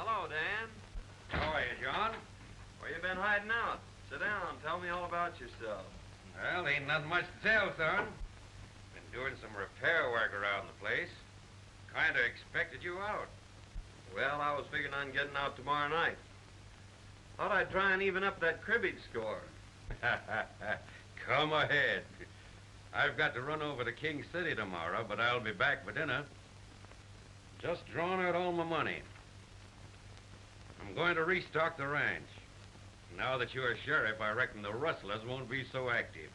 Hello, Dan. How are you, John? Where you been hiding out? Sit down. Tell me all about yourself. Well, ain't nothing much to tell, son. Been doing some repair work around the place. Kind of expected you out. Well, I was figuring on getting out tomorrow night. Thought I'd try and even up that cribbage score. Come ahead. I've got to run over to King City tomorrow, but I'll be back for dinner. Just drawn out all my money. I'm going to restock the ranch. Now that you're sheriff, I reckon the rustlers won't be so active.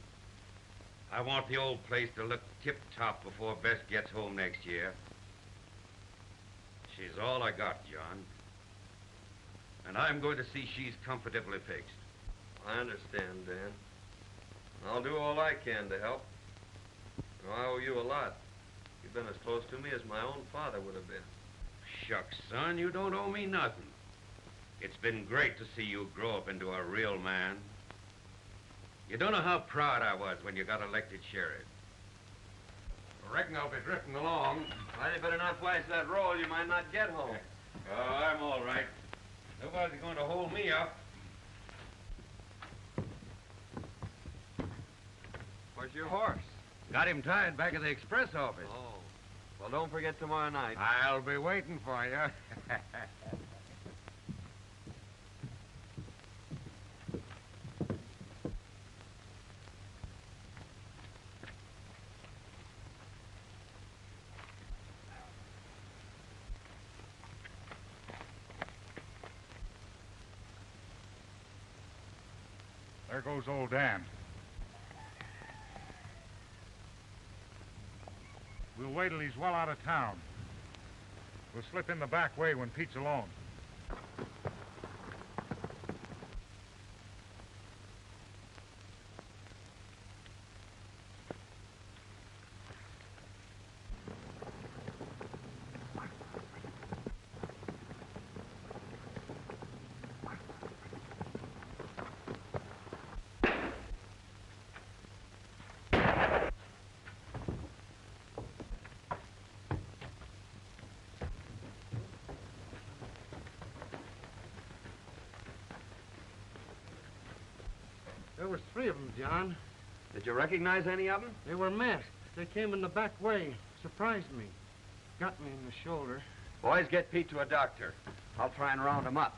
I want the old place to look tip-top before Bess gets home next year. She's all I got, John. And I'm going to see she's comfortably fixed. I understand, Dan. I'll do all I can to help. I owe you a lot. You've been as close to me as my own father would have been. Shucks, son, you don't owe me nothing. It's been great to see you grow up into a real man. You don't know how proud I was when you got elected sheriff. I reckon I'll be drifting along. Well, you better not flash that roll. You might not get home. Oh, I'm all right. Nobody's going to hold me up. Where's your horse? Got him tied back at the express office. Oh. Well, don't forget tomorrow night. I'll be waiting for you. There goes old Dan. We'll wait till he's well out of town. We'll slip in the back way when Pete's alone. There was 3 of them, John. Did you recognize any of them? They were masked. They came in the back way. Surprised me. Got me in the shoulder. Boys, get Pete to a doctor. I'll try and round him up.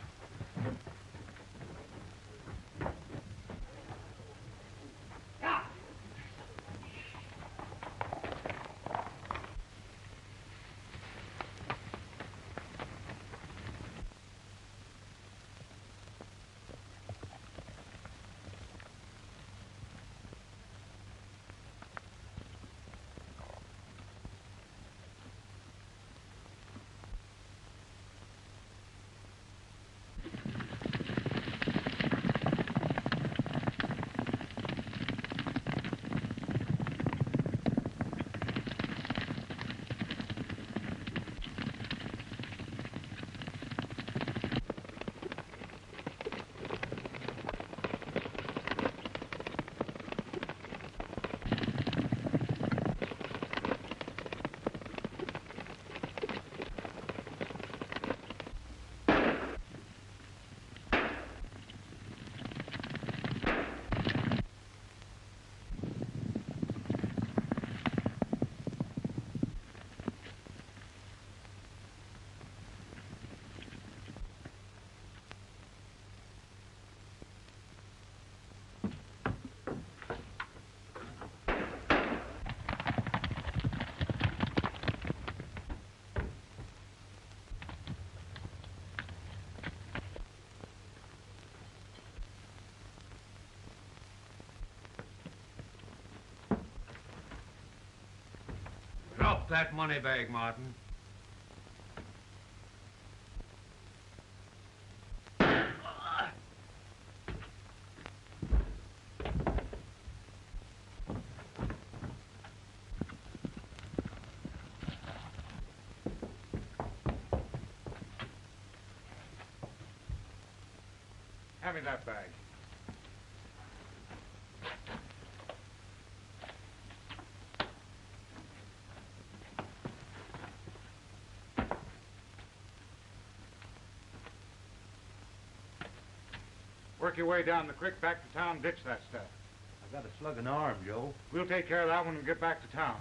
Drop that money bag, Martin. Hand me that bag. Work your way down the creek back to town, ditch that stuff. I got a slugging arm, Joe. We'll take care of that when we get back to town.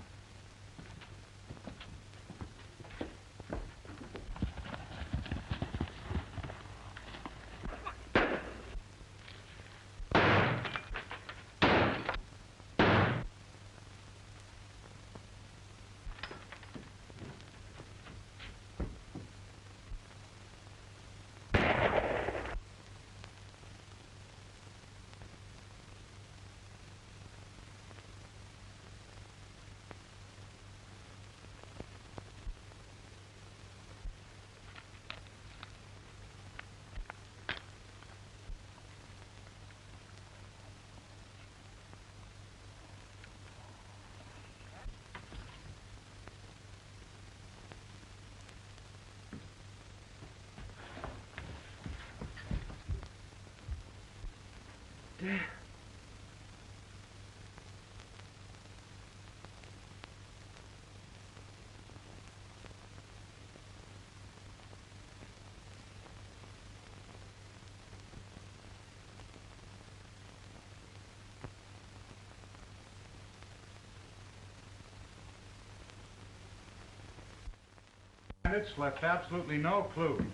Bandits left absolutely no clue.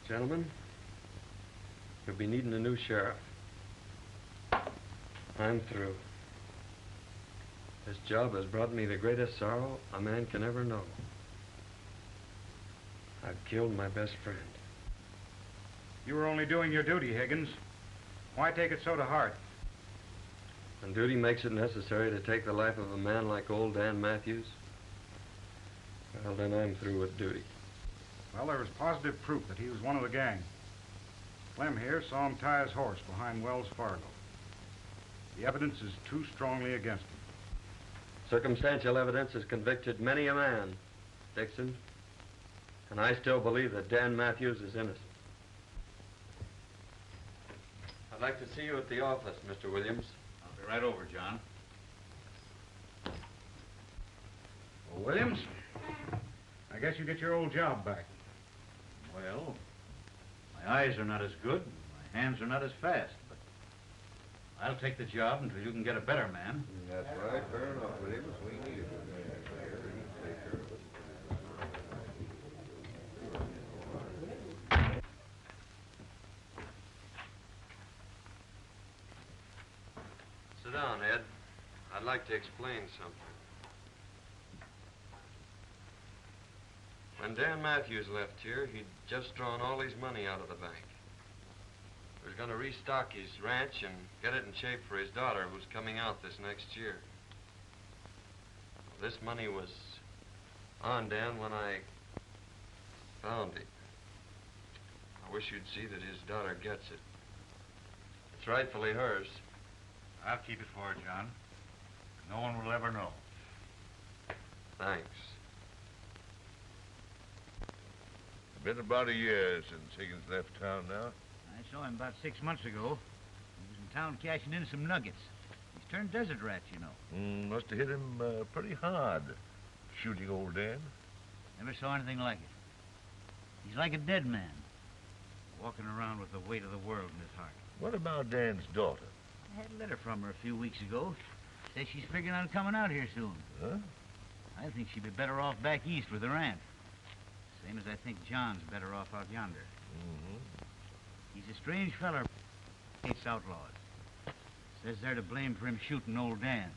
Gentlemen, you'll be needing a new sheriff. I'm through. This job has brought me the greatest sorrow a man can ever know. I've killed my best friend. You were only doing your duty, Higgins. Why take it so to heart? When duty makes it necessary to take the life of a man like old Dan Matthews, well, then I'm through with duty. Well, there was positive proof that he was one of the gang. Clem here saw him tie his horse behind Wells Fargo. The evidence is too strongly against him. Circumstantial evidence has convicted many a man, Dixon, and I still believe that Dan Matthews is innocent. I'd like to see you at the office, Mr. Williams. I'll be right over, John. Well, Williams, I guess you get your old job back. Well, my eyes are not as good, and my hands are not as fast, but I'll take the job until you can get a better man. That's right. Fair enough, Williams. We need it. Take care of it. Sit down, Ed. I'd like to explain something. When Dan Matthews left here, he'd just drawn all his money out of the bank. He was going to restock his ranch and get it in shape for his daughter, who's coming out this next year. This money was on Dan when I found it. I wish you'd see that his daughter gets it. It's rightfully hers. I'll keep it for her, John. No one will ever know. Thanks. It's been about a year since Higgins left town now. I saw him about 6 months ago. He was in town cashing in some nuggets. He's turned desert rat, you know. Must have hit him pretty hard, shooting old Dan. Never saw anything like it. He's like a dead man, walking around with the weight of the world in his heart. What about Dan's daughter? I had a letter from her a few weeks ago. Says she's figuring on coming out here soon. Huh? I think she'd be better off back east with her aunt. Same as I think John's better off out yonder. Mm-hmm. He's a strange feller. Hates outlaws. Says they're to blame for him shooting old Dan.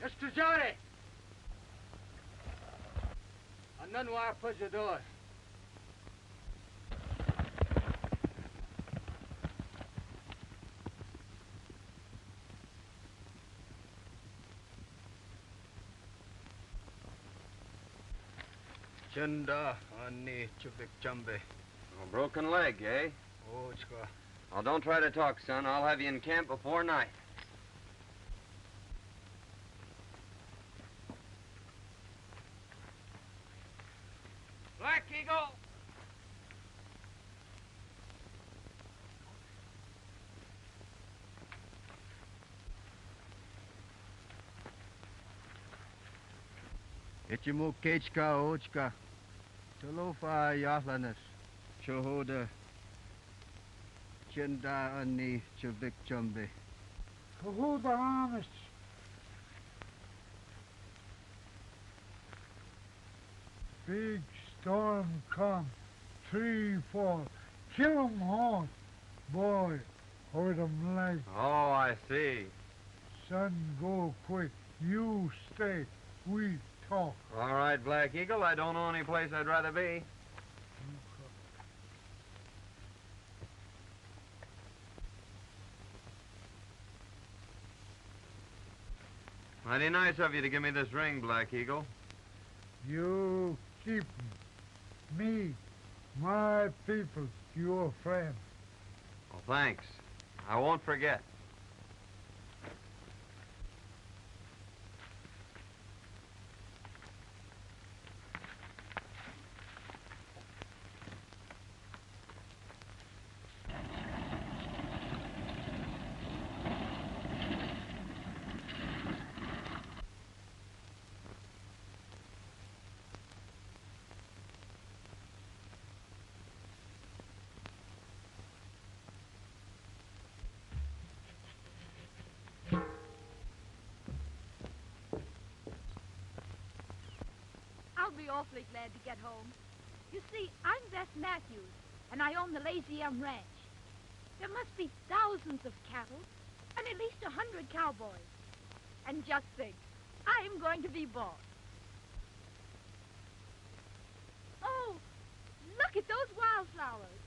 Mr. Johnny! A none wire push the door. Chenda ani chubik chambe. A broken leg, eh? Ochka. Well, don't try to talk, son. I'll have you in camp before night. Black Eagle! Ichimu kechka ochka. Tolofa yahlanas. Chohoda. Chenda ani chubik chambe. Who the honest? Big storm come, tree fall, kill 'em all. Boy, hurt 'em like Oh, I see. sun go quick. You stay, we talk. All right, Black Eagle. I don't know any place I'd rather be. Mighty nice of you to give me this ring, Black Eagle. You keep me, my people, your friend. Well, thanks. I won't forget. I'll be awfully glad to get home. You see, I'm Bess Matthews, and I own the Lazy M Ranch. There must be thousands of cattle, and at least 100 cowboys. And just think, I'm going to be boss. Oh, look at those wildflowers.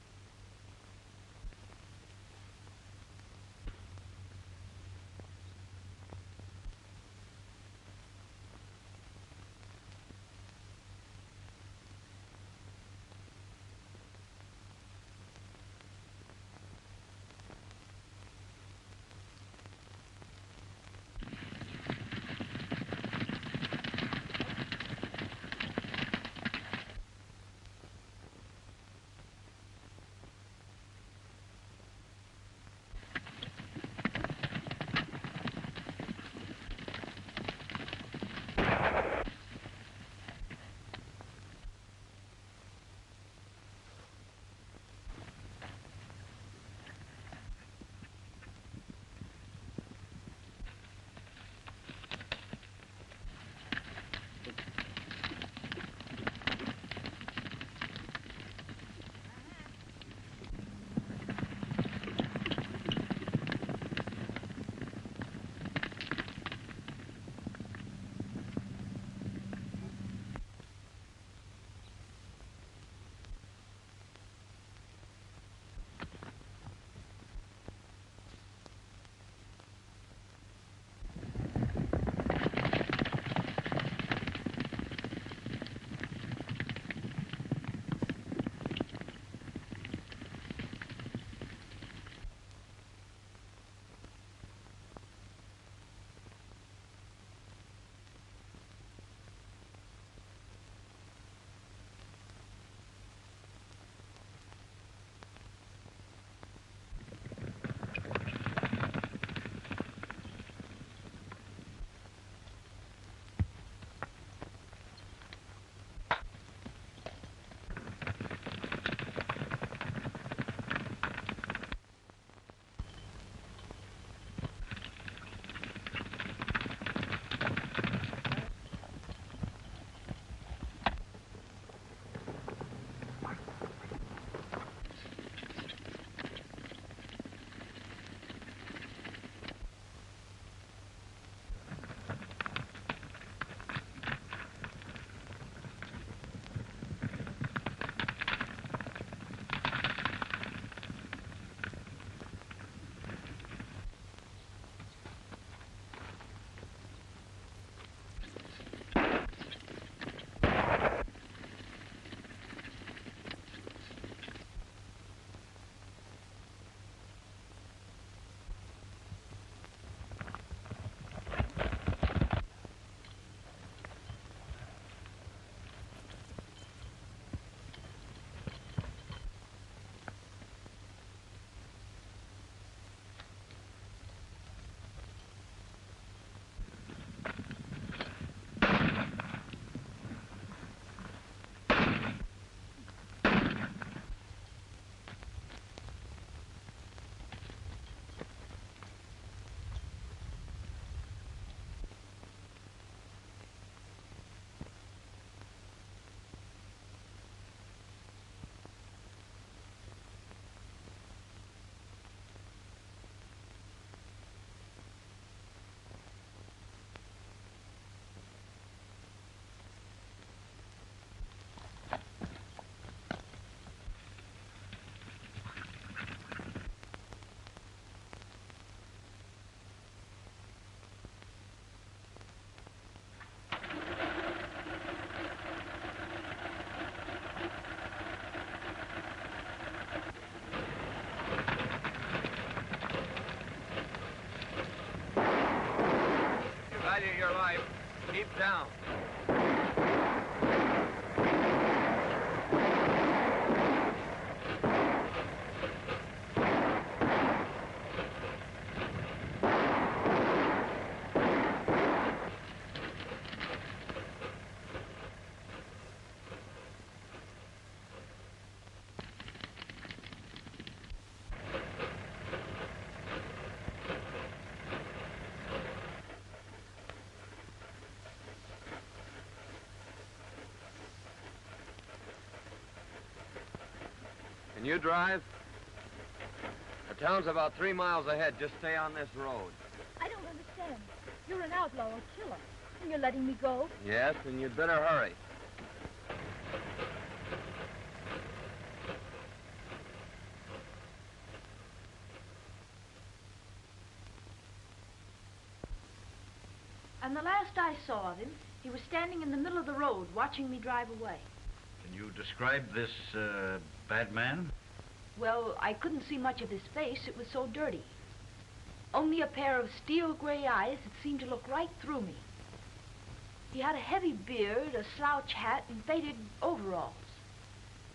right. Keep down. Can you drive? The town's about 3 miles ahead. Just stay on this road. I don't understand. You're an outlaw or killer, and you're letting me go? Yes, and you'd better hurry. And the last I saw of him, he was standing in the middle of the road watching me drive away. Can you describe this, bad man? Well, I couldn't see much of his face. It was so dirty. Only a pair of steel gray eyes that seemed to look right through me. He had a heavy beard, a slouch hat, and faded overalls.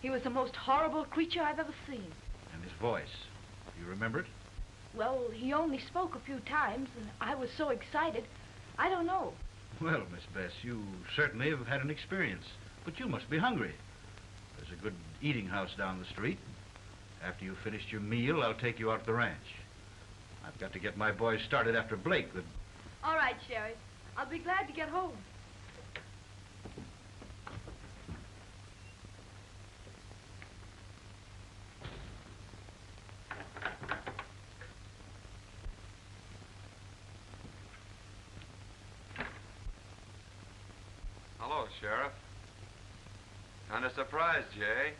He was the most horrible creature I've ever seen. And his voice. Do you remember it? Well, he only spoke a few times, and I was so excited, I don't know. Well, Miss Bess, you certainly have had an experience. But you must be hungry. There's a good eating house down the street. After you've finished your meal, I'll take you out to the ranch. I've got to get my boys started after Blake. All right, Sheriff. I'll be glad to get home. Hello, Sheriff. Kind of surprised, Jay.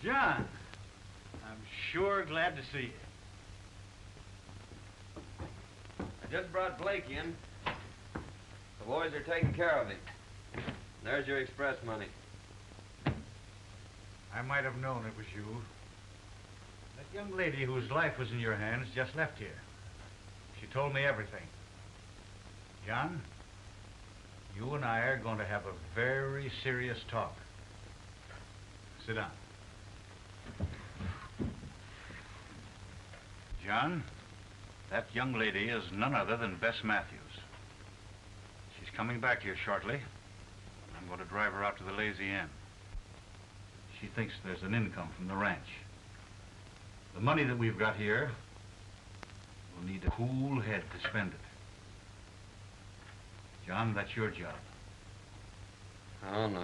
John, I'm sure glad to see you. I just brought Blake in. The boys are taking care of him. There's your express money. I might have known it was you. That young lady whose life was in your hands just left here. She told me everything. John, you and I are going to have a very serious talk. Sit down. John, that young lady is none other than Bess Matthews. She's coming back here shortly. I'm going to drive her out to the Lazy Inn. She thinks there's an income from the ranch. The money that we've got here, we'll need a cool head to spend it. John, that's your job. Oh, no.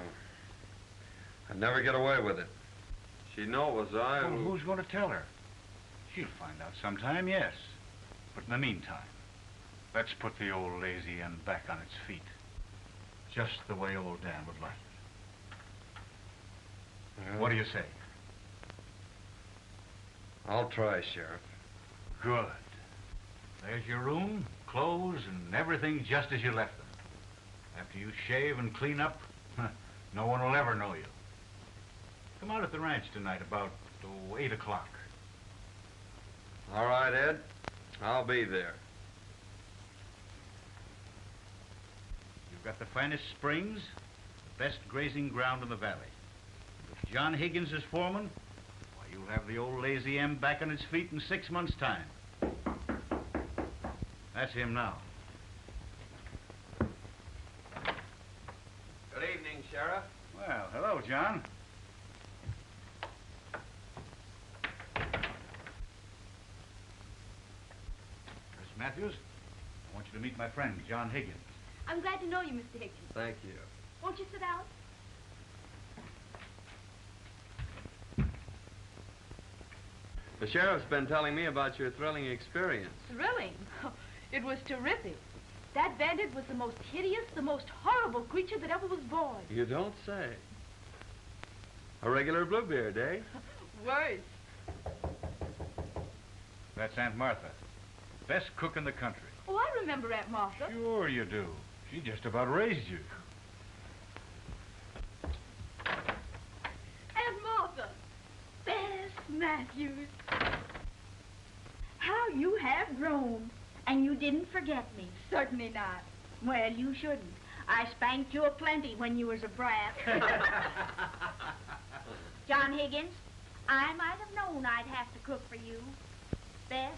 I'd never get away with it. She'd know it was I Well, who... who's going to tell her? She'll find out sometime, yes. But in the meantime, let's put the old Lazy Inn back on its feet. Just the way old Dan would like it. What do you say? I'll try, Sheriff. Good. There's your room, clothes, and everything just as you left them. After you shave and clean up, no one will ever know you. Come out at the ranch tonight about 8 o'clock. All right, Ed. I'll be there. You've got the finest springs, the best grazing ground in the valley. With John Higgins as foreman, why, you'll have the old Lazy M back on its feet in 6 months' time. That's him now. Good evening, Sheriff. Well, hello, John. Miss Matthews, I want you to meet my friend, John Higgins. I'm glad to know you, Mr. Higgins. Thank you. Won't you sit down? The sheriff's been telling me about your thrilling experience. Thrilling. It was terrific. That bandit was the most hideous, the most horrible creature that ever was born. You don't say. A regular Bluebeard, eh? Worse. That's Aunt Martha. Best cook in the country. Oh, I remember Aunt Martha. Sure you do. She just about raised you. Aunt Martha. Bess Matthews. How you have grown. And you didn't forget me. Certainly not. Well, you shouldn't. I spanked you aplenty when you was a brat. John Higgins, I might have known I'd have to cook for you. Bess,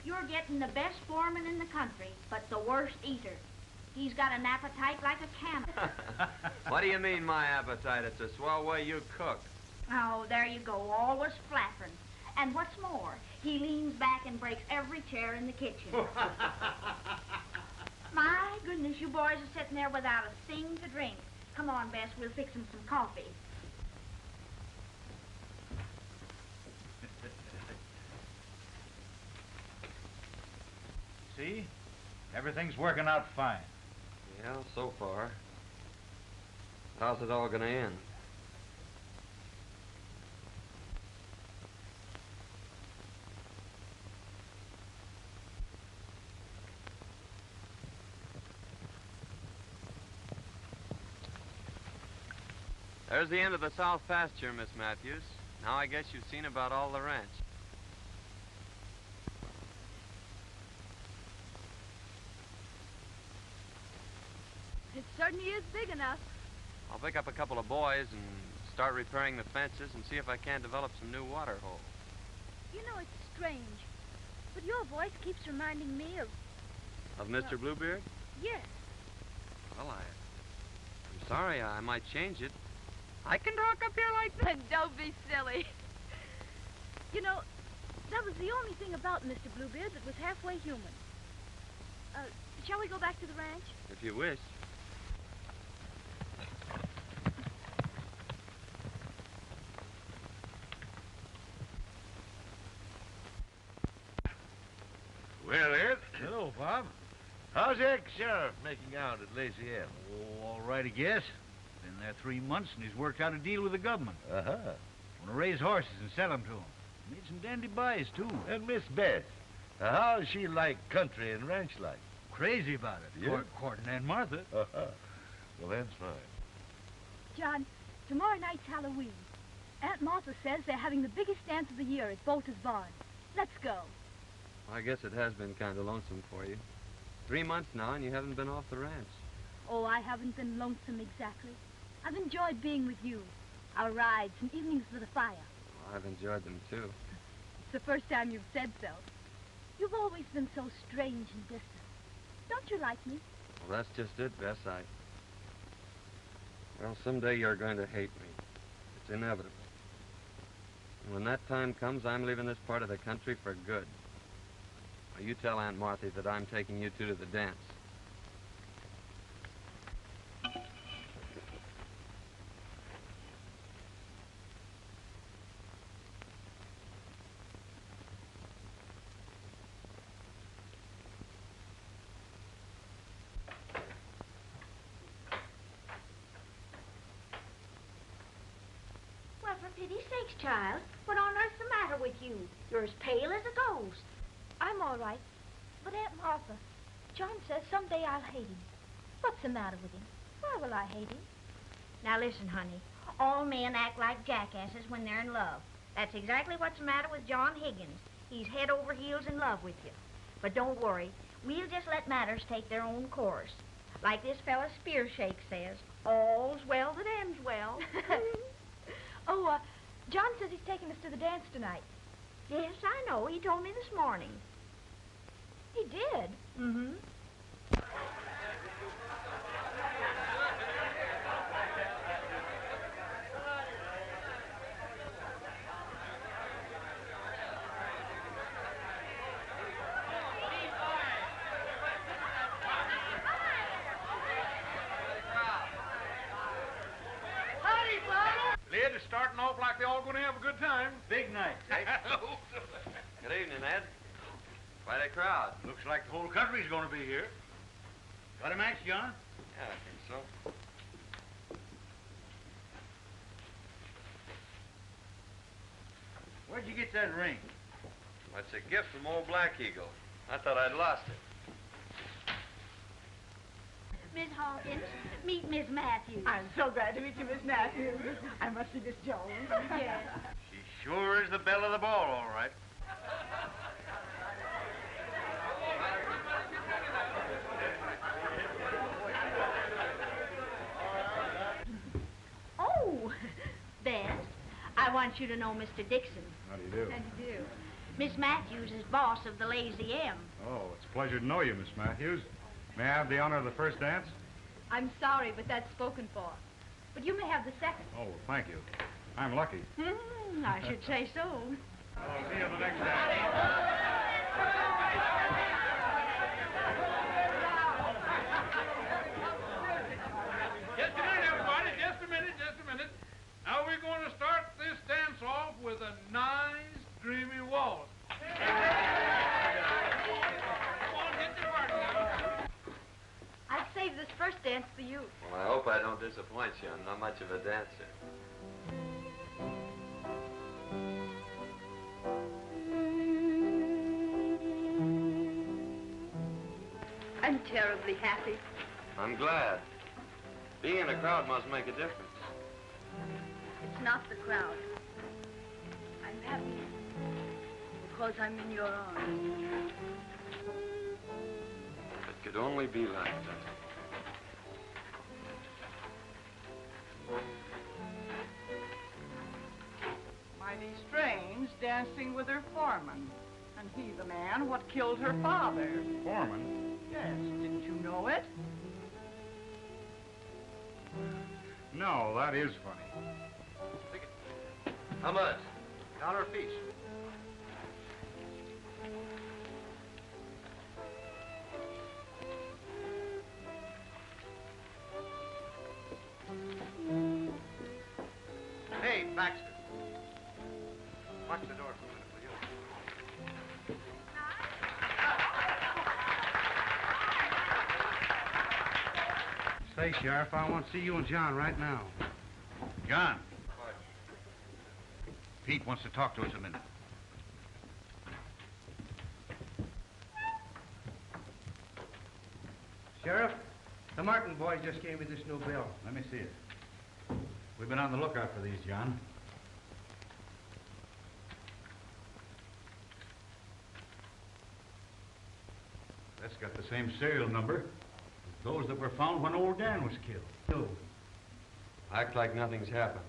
you're getting the best foreman in the country, but the worst eater. He's got an appetite like a cannibal. What do you mean, my appetite? It's a swell way you cook. Oh, there you go, always flapping. And what's more, he leans back and breaks every chair in the kitchen. My goodness, you boys are sitting there without a thing to drink. Come on, Bess, we'll fix him some coffee. See? Everything's working out fine. Yeah, so far. How's it all gonna end? There's the end of the south pasture, Miss Matthews. Now I guess you've seen about all the ranch. It certainly is big enough. I'll pick up a couple of boys and start repairing the fences and see if I can't develop some new water holes. You know, it's strange, but your voice keeps reminding me of... Of Mr. Bluebeard? Yes. Well, I'm sorry. I might change it. I can talk up here like this. Don't be silly. You know, that was the only thing about Mr. Bluebeard that was halfway human. Shall we go back to the ranch? If you wish. Well, Ed. Hello, Bob. How's the ex-sheriff making out at Lazy M? Oh, all right, I guess. Been there 3 months, and he's worked out a deal with the government. Uh-huh. Want to raise horses and sell them to him. Made some dandy buys, too. And Miss Beth, how's she like country and ranch life? Crazy about it. Yeah? Courting Aunt Martha. Uh-huh. Well, that's fine. John, tomorrow night's Halloween. Aunt Martha says they're having the biggest dance of the year at Bolter's Barn. Let's go. I guess it has been kind of lonesome for you. 3 months now, and you haven't been off the ranch. Oh, I haven't been lonesome exactly. I've enjoyed being with you. Our rides and evenings with the fire. Well, I've enjoyed them, too. It's the first time you've said so. You've always been so strange and distant. Don't you like me? Well, that's just it, Bess. Well, someday you're going to hate me. It's inevitable. And when that time comes, I'm leaving this part of the country for good. Now, you tell Aunt Martha that I'm taking you two to the dance. Well, for pity's sakes, child, what on earth's the matter with you? You're as pale as a ghost. I'm all right. But Aunt Martha, John says someday I'll hate him. What's the matter with him? Why will I hate him? Now listen, honey. All men act like jackasses when they're in love. That's exactly what's the matter with John Higgins. He's head over heels in love with you. But don't worry. We'll just let matters take their own course. Like this fella Spearshake says, all's well that ends well. Oh, John says he's taking us to the dance tonight. Yes, I know. He told me this morning. He did? Mm-hmm. Lid is starting off like they're all going to have a good time. Big night. Good evening, Ed. Quite a crowd. Looks like the whole country's going to be here. Got a match, John? Yeah, I think so. Where'd you get that ring? It's a gift from old Black Eagle. I thought I'd lost it. Miss Hawkins, meet Miss Matthews. I'm so glad to meet you, Miss Matthews. I must be Miss Jones. Yes. She sure is the belle of the ball, all right. I want you to know Mr. Dixon. How do you do? How do you do? Miss Matthews is boss of the Lazy M. Oh, it's a pleasure to know you, Miss Matthews. May I have the honor of the first dance? I'm sorry, but that's spoken for. But you may have the second. Oh, well, thank you. I'm lucky. I should say so. I'll see you the next dance. Just a minute, everybody. Just a minute. Now we're going to start this dance off with a nice, dreamy waltz. Come on, get your party now. I've saved this first dance for you. Well, I hope I don't disappoint you. I'm not much of a dancer. I'm terribly happy. I'm glad. Being in a crowd must make a difference. It's not the crowd. I'm happy because I'm in your arms. It could only be like that. Mighty strange, dancing with her foreman. And he the man what killed her father. Foreman? Yes, didn't you know it? No, that is funny. How much? $1 apiece. Hey, Baxter. Watch the door for a minute, will you? Say, Sheriff, I want to see you and John right now. John. Pete wants to talk to us a minute. Sheriff, the Martin boy just gave me this new bill. Let me see it. We've been on the lookout for these, John. That's got the same serial number as those that were found when old Dan was killed. Act like nothing's happened.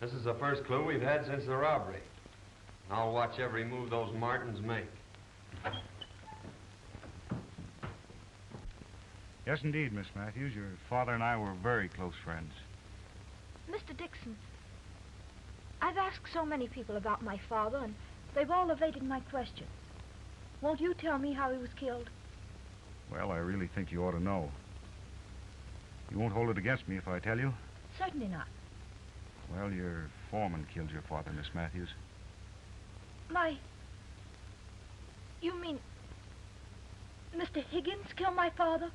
This is the first clue we've had since the robbery. And I'll watch every move those Martins make. Yes, indeed, Miss Matthews. Your father and I were very close friends. Mr. Dixon, I've asked so many people about my father, and they've all evaded my questions. Won't you tell me how he was killed? Well, I really think you ought to know. You won't hold it against me if I tell you? Certainly not. Well, your foreman killed your father, Miss Matthews. You mean Mr. Higgins killed my father?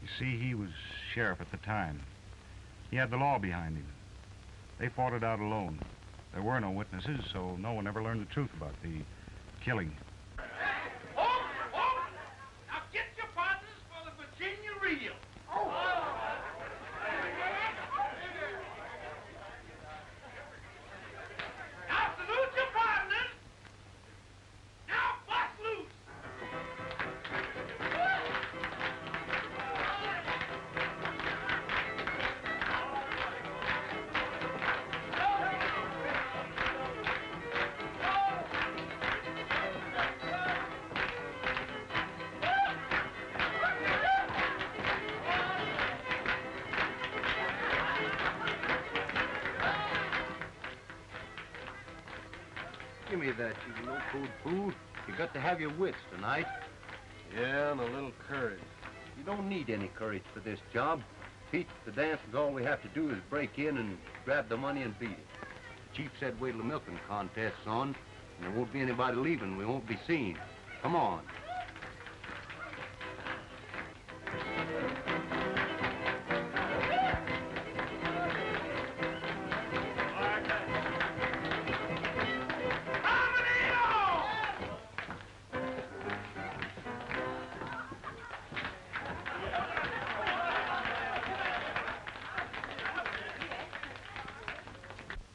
You see, he was sheriff at the time. He had the law behind him. They fought it out alone. There were no witnesses, so no one ever learned the truth about the killing. Now get your partners for the Virginia reel. Now salute your partners. Now bust loose. Give me that, you no-code fool. You got to have your wits tonight. Yeah, and a little courage. You don't need any courage for this job. Pete, the dance is all we have to do is break in and grab the money and beat it. The chief said wait till the milking contest's on, and there won't be anybody leaving. We won't be seen. Come on.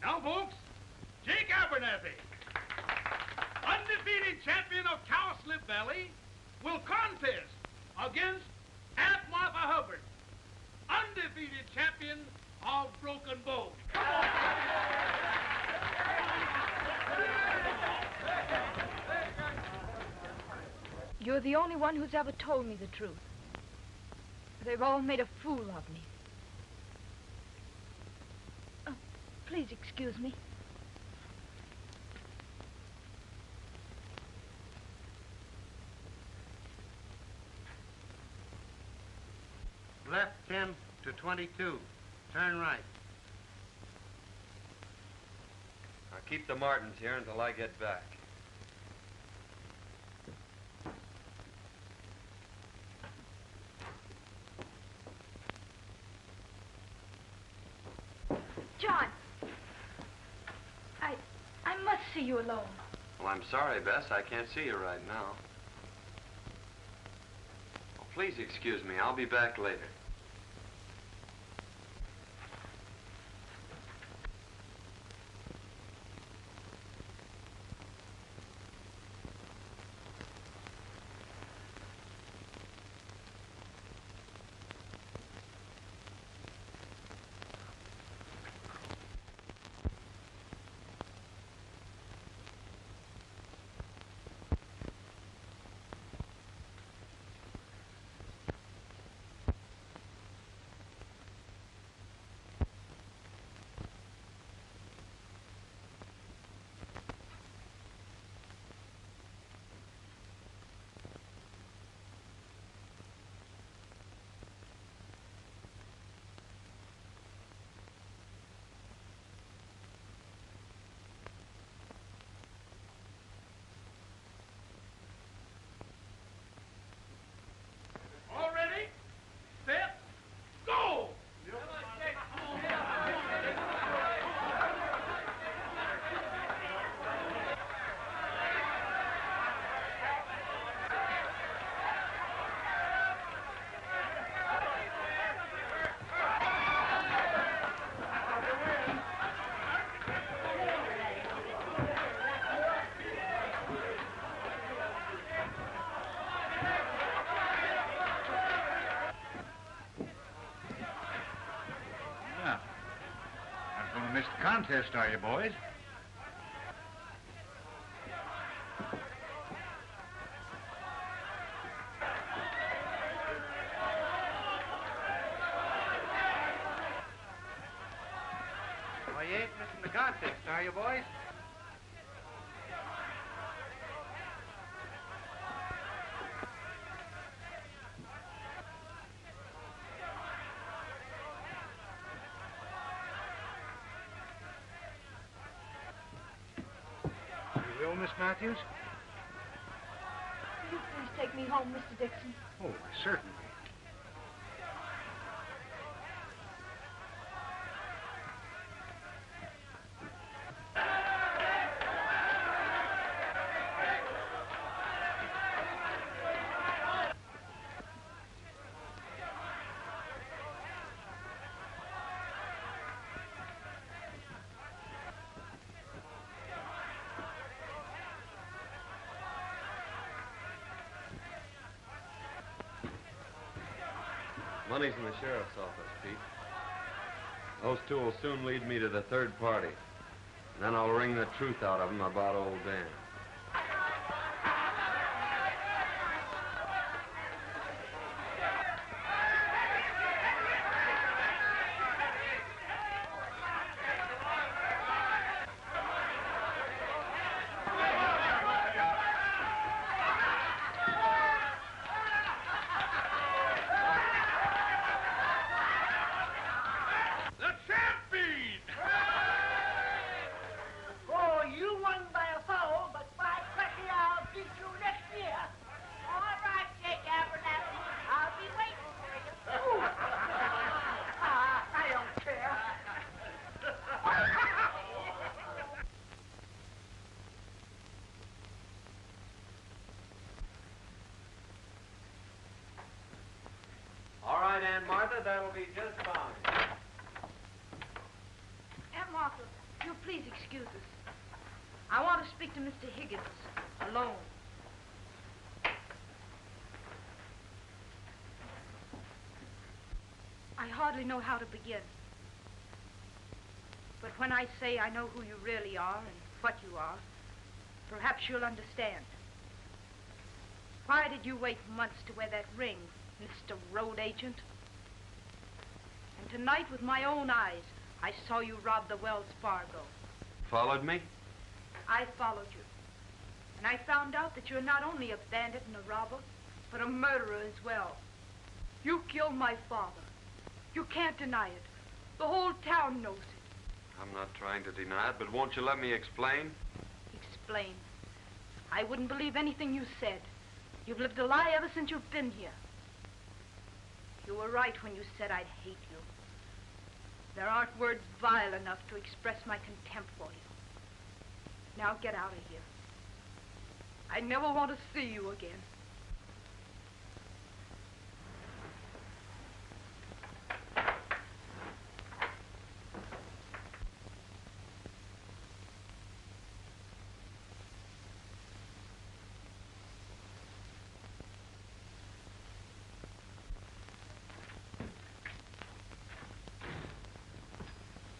Now, folks, Jake Abernathy, undefeated champion of Cowslip Valley, will contest against Aunt Martha Hubbard, undefeated champion of Broken Bow. Come on. You're the only one who's ever told me the truth. They've all made a fool of me. Oh, please excuse me. Left 10 to 22. Turn right. Now keep the Martins here until I get back. John! I must see you alone. Well, I'm sorry, Bess. I can't see you right now. Oh, please excuse me. I'll be back later. Missed the contest, are you, boys? Well, you ain't missing the contest, are you, boys? You will, Miss Matthews? Will you please take me home, Mr. Dixon? Oh, certainly. Money's in the sheriff's office, Pete. Those two will soon lead me to the third party. And then I'll wring the truth out of them about old Dan. All right, Aunt Martha, that'll be just fine. Aunt Martha, you'll please excuse us. I want to speak to Mr. Higgins alone. I hardly know how to begin. But when I say I know who you really are and what you are, perhaps you'll understand. Why did you wait months to wear that ring, Mr. Road Agent? And tonight, with my own eyes, I saw you rob the Wells Fargo. Followed me? I followed you. And I found out that you're not only a bandit and a robber, but a murderer as well. You killed my father. You can't deny it. The whole town knows it. I'm not trying to deny it, but won't you let me explain? Explain. I wouldn't believe anything you said. You've lived a lie ever since you've been here. You were right when you said I'd hate you. There aren't words vile enough to express my contempt for you. Now get out of here. I never want to see you again.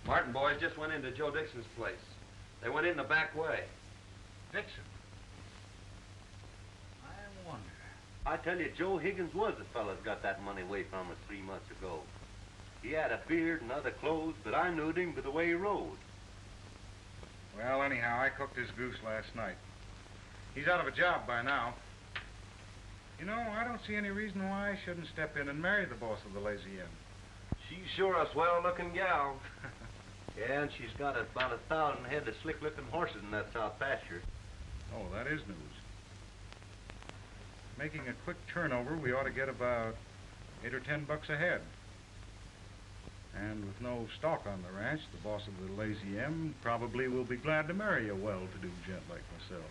Martin boys just went into Joe Dixon's place. They went in the back way. Dixon? I wonder. I tell you, Joe Higgins was the fella that got that money away from us 3 months ago. He had a beard and other clothes, but I knowed him by the way he rode. Well, anyhow, I cooked his goose last night. He's out of a job by now. You know, I don't see any reason why I shouldn't step in and marry the boss of the Lazy Inn. She's sure a swell-looking gal. Yeah, and she's got about 1,000 head of slick-looking horses in that south pasture. Oh, that is news. Making a quick turnover, we ought to get about $8 or $10 a head. And with no stock on the ranch, the boss of the Lazy M probably will be glad to marry a well-to-do gent like myself.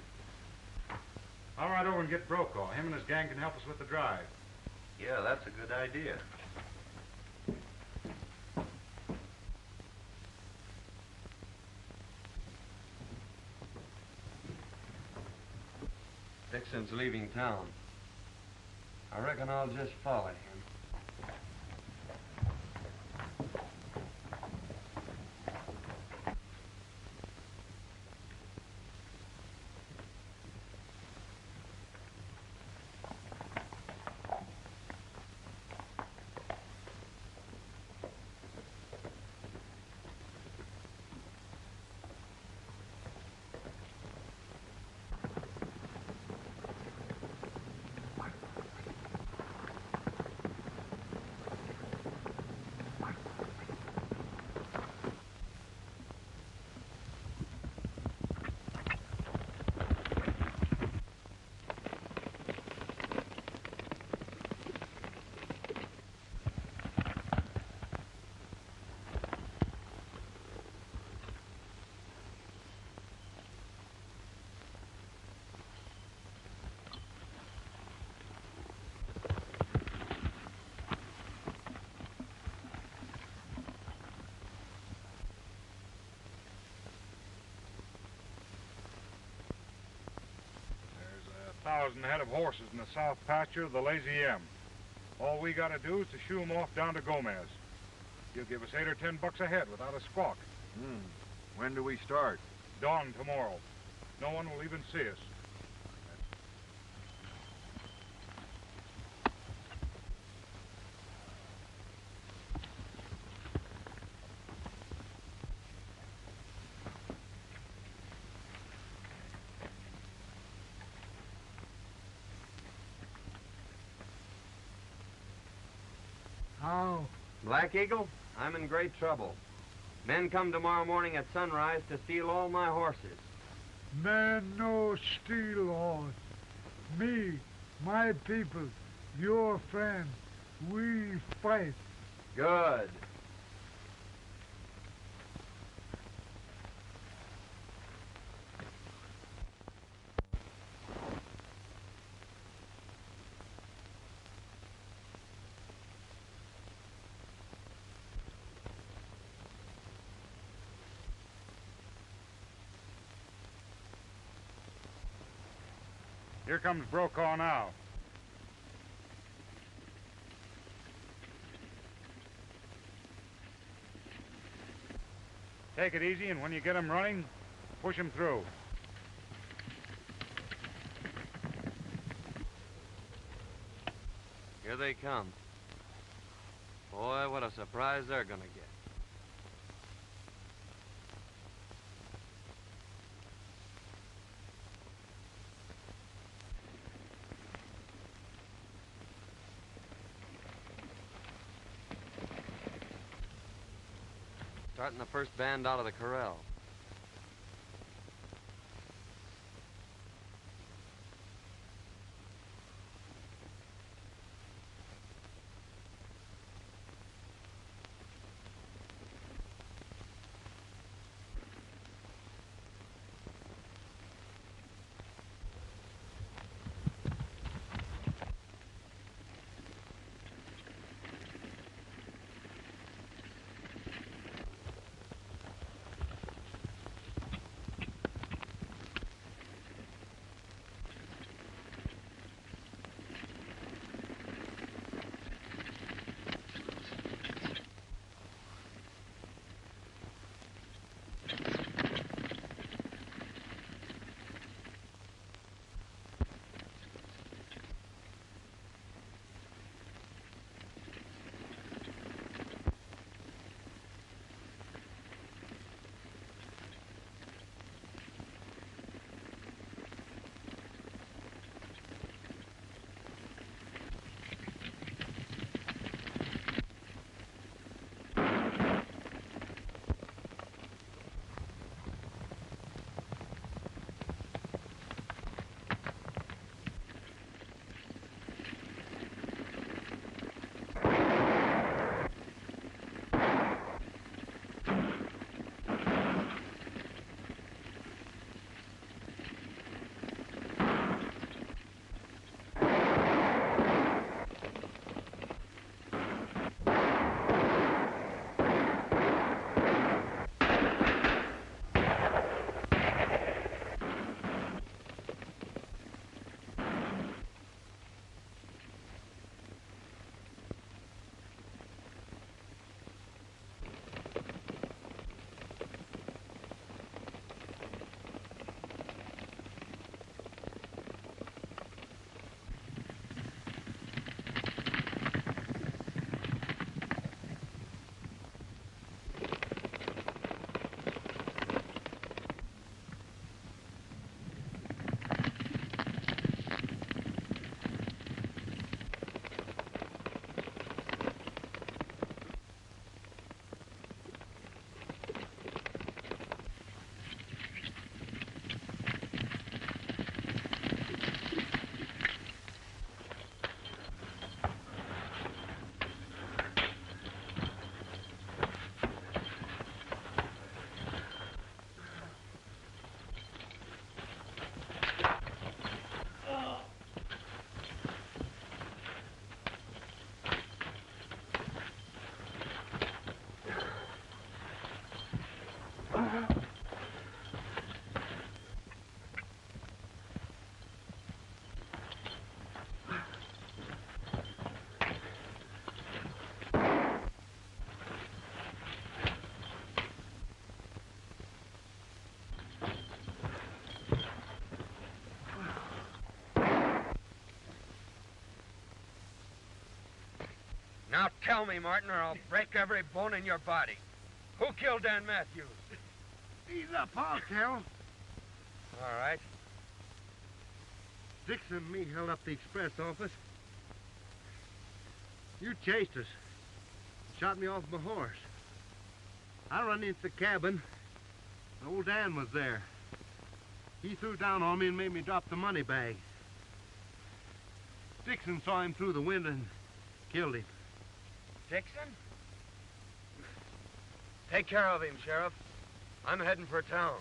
I'll ride over and get Brokaw. Him and his gang can help us with the drive. Yeah, that's a good idea. Dixon's leaving town. I reckon I'll just follow him. There's 1,000 head of horses in the south pasture of the Lazy M. All we gotta do is to shoo 'em off down to Gomez. He'll give us $8 or $10 a head without a squawk. When do we start? Dawn tomorrow. No one will even see us. How? Black Eagle, I'm in great trouble. Men come tomorrow morning at sunrise to steal all my horses. Man no steal horse. Me, my people, your friend, we fight. Good. Here comes Brokaw now. Take it easy, and when you get him running, push him through. Here they come. Boy, what a surprise they're gonna get. Starting the first band out of the corral. Now tell me, Martin, or I'll break every bone in your body. Who killed Dan Matthews? Ease up, I'll tell. All right. Dixon and me held up the express office. You chased us. Shot me off my horse. I run into the cabin, and old Dan was there. He threw down on me and made me drop the money bag. Dixon saw him through the window and killed him. Dixon? Take care of him, Sheriff. I'm heading for town.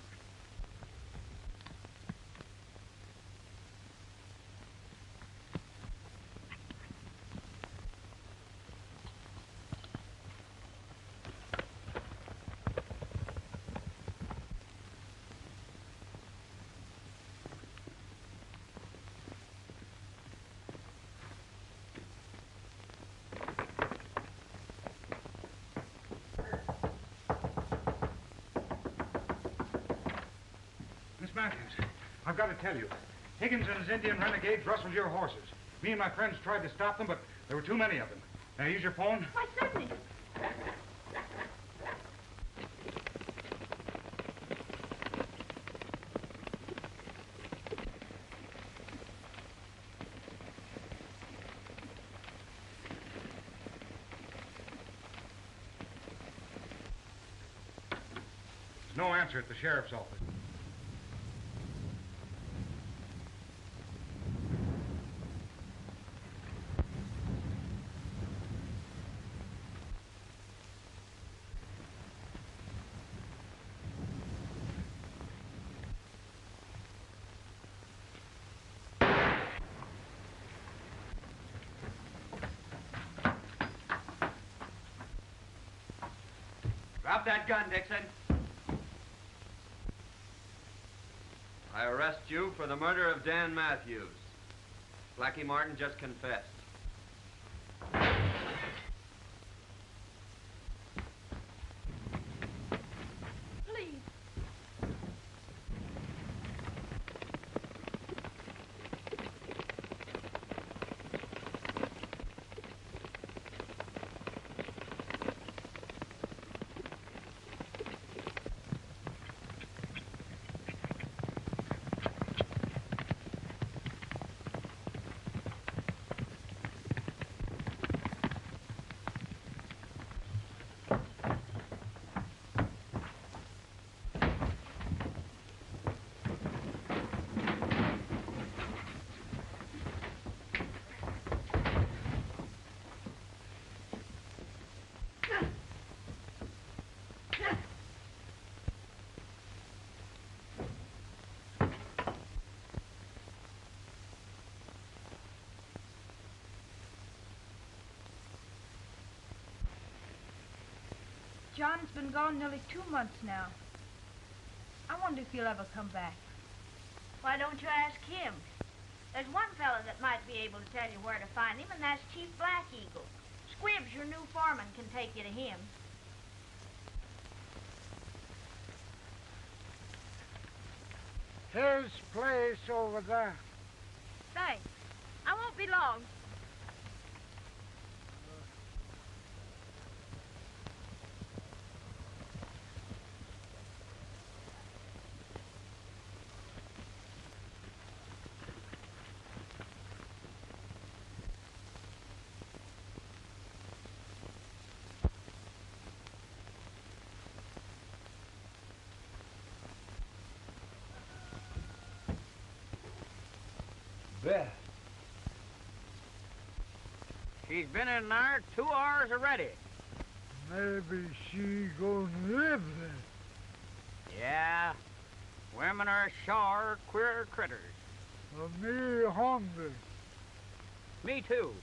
Miss Matthews, I've got to tell you, Higgins and his Indian renegades rustled your horses. Me and my friends tried to stop them, but There were too many of them. Now, use your phone. Why, certainly. There's no answer at the sheriff's office. Drop that gun, Dixon. I arrest you for the murder of Dan Matthews. Blackie Martin just confessed. Please. John's been gone nearly 2 months now. I wonder if he'll ever come back. Why don't you ask him? There's one fella that might be able to tell you where to find him, and that's Chief Black Eagle. Squibbs, your new foreman, can take you to him. His place over there. Thanks. I won't be long. Beth. She's been in there 2 hours already. Maybe she gonna live there. Yeah. Women are sure queer critters. Me hungry. Me too.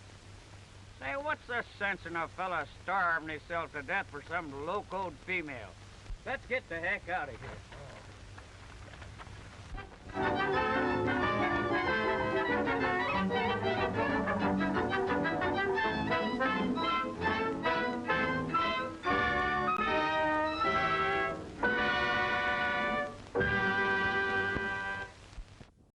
Say, what's the sense in a fella starving himself to death for some low-code female? Let's get the heck out of here.